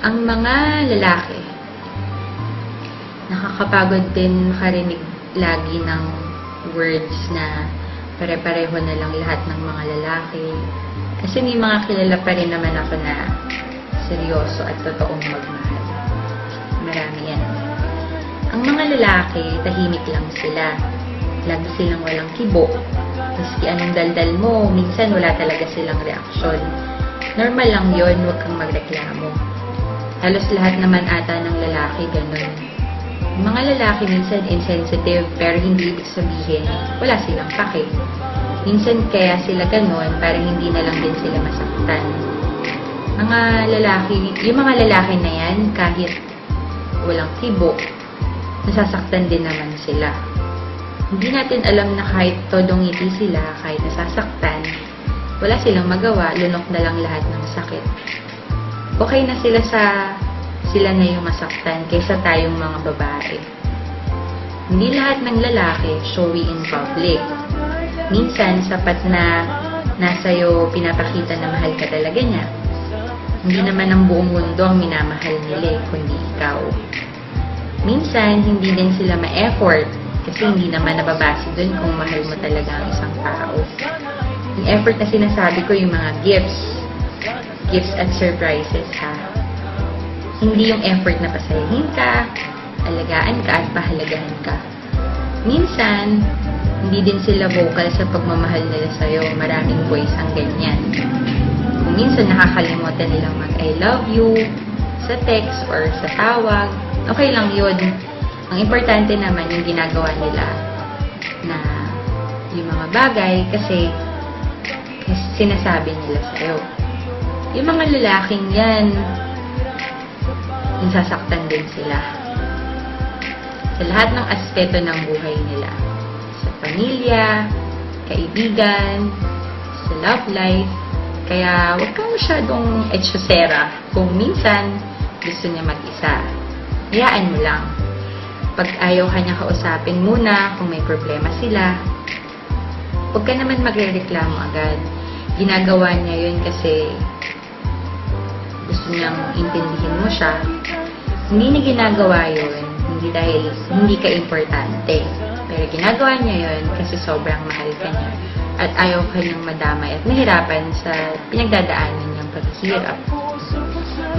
Ang mga lalaki, nakakapagod din makarinig lagi ng words na pare-pareho na lang lahat ng mga lalaki. Kasi may mga kilala pa rin naman ako na seryoso at totoong magmahal. Marami yan. Ang mga lalaki, tahimik lang sila. Lagi silang walang kibo. Maski anong daldal mo, minsan wala talaga silang reaksyon. Normal lang yon, huwag kang magreklamo. Halos lahat naman ata ng lalaki ganun. Yung mga lalaki minsan insensitive, pero hindi ibig sabihin wala silang pake. Minsan kaya sila ganun, parang hindi na lang din sila masaktan. Yung mga lalaki na yan, kahit walang kibo, nasasaktan din naman sila. Hindi natin alam na kahit todong ngiti sila, kahit nasasaktan, wala silang magawa, lunok na lang lahat ng sakit. Okay na sila na yung masaktan kaysa tayong mga babae. Hindi lahat ng lalaki showy in public. Minsan, sapat na nasa'yo pinapakita na mahal ka talaga niya. Hindi naman ang buong mundo ang minamahal nila, kundi ikaw. Minsan, hindi din sila ma-effort kasi hindi naman nababase dun kung mahal mo talaga ang isang tao. Yung effort na sinasabi ko, yung mga gifts at surprises, ha? Hindi yung effort na pasayahin ka, alagaan ka at pahalagahan ka. Minsan, hindi din sila vocal sa pagmamahal nila sa'yo. Maraming boys ang ganyan. Kung minsan nakakalimutan nilang mag-I love you sa text or sa tawag, okay lang yun. Ang importante naman yung ginagawa nila na yung mga bagay kasi sinasabi nila sa'yo. Yung mga lalaking yan, nasasaktan din sila. Sa lahat ng aspeto ng buhay nila. Sa pamilya, kaibigan, sa love life. Kaya huwag kang masyadong etsyosera kung minsan gusto niya mag-isa. Hayaan mo lang. Pag ayaw ka niya kausapin muna kung may problema sila, huwag ka naman magrereklamo agad. Ginagawa niya yun kasi gusto niyang intindihin mo siya. Hindi niya ginagawa yun, hindi dahil hindi ka importante. Pero ginagawa niya yun kasi sobrang mahal ka niya at ayaw ka niyang madamay at mahirapan sa pinagdadaanan niyang paghihirap.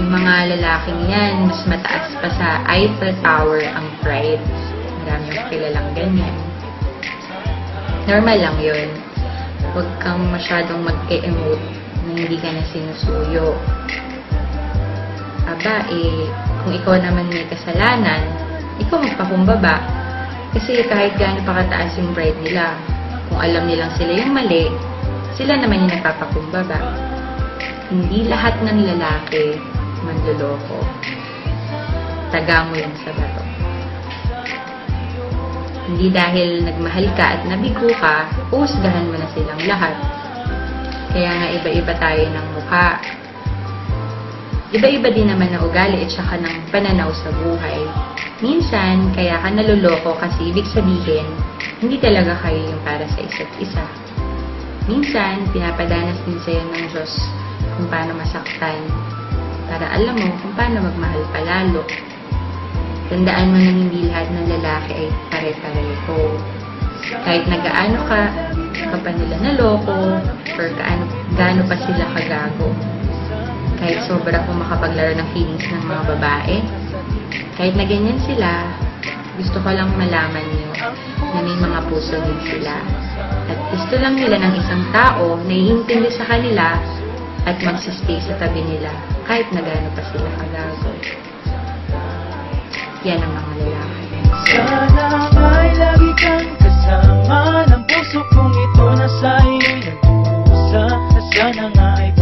Yung mga lalaking yan, mas mataas pa sa Eiffel Tower ang pride. Marami yung kilalang ganyan. Normal lang yun. Huwag kang masyadong mag-emote na hindi ka na sinusuyo. Aba, kung ikaw naman may kasalanan, ikaw magpakumbaba. Kasi kahit gaano pa kataas yung pride nila, kung alam nilang sila yung mali, sila naman yung nagpapakumbaba. Hindi lahat ng lalaki manloloko. Taga mo yan sa bato. Hindi dahil nagmahal ka at nabigo ka, uhusgahan mo na silang lahat. Kaya nga iba-iba tayo ng mukha. Iba-iba din naman na ugali at saka ng pananaw sa buhay. Minsan, kaya ka naluloko kasi ibig sabihin, hindi talaga kayo yung para sa isa't isa. Minsan, pinapadanas din sa'yo ng Diyos kung paano masaktan para alam mo kung paano magmahal palalo. Tandaan mo na hindi lahat ng lalaki ay pare-pareho. Kahit nagaano ka pa nila naloko, or gaano pa sila kagago. Kahit sobra kung makapaglaro ng feelings ng mga babae, kahit na ganyan sila, gusto ko lang malaman niyo na may mga puso din sila. At gusto lang nila ng isang tao na iintindi sa kanila at magsistay sa tabi nila kahit na gaano pa sila kagago. Yan ang mga lalaki. Sana ay lagi kang kasama ng puso kong ito na sa'yo'y nag-uusa. Na sana nga ay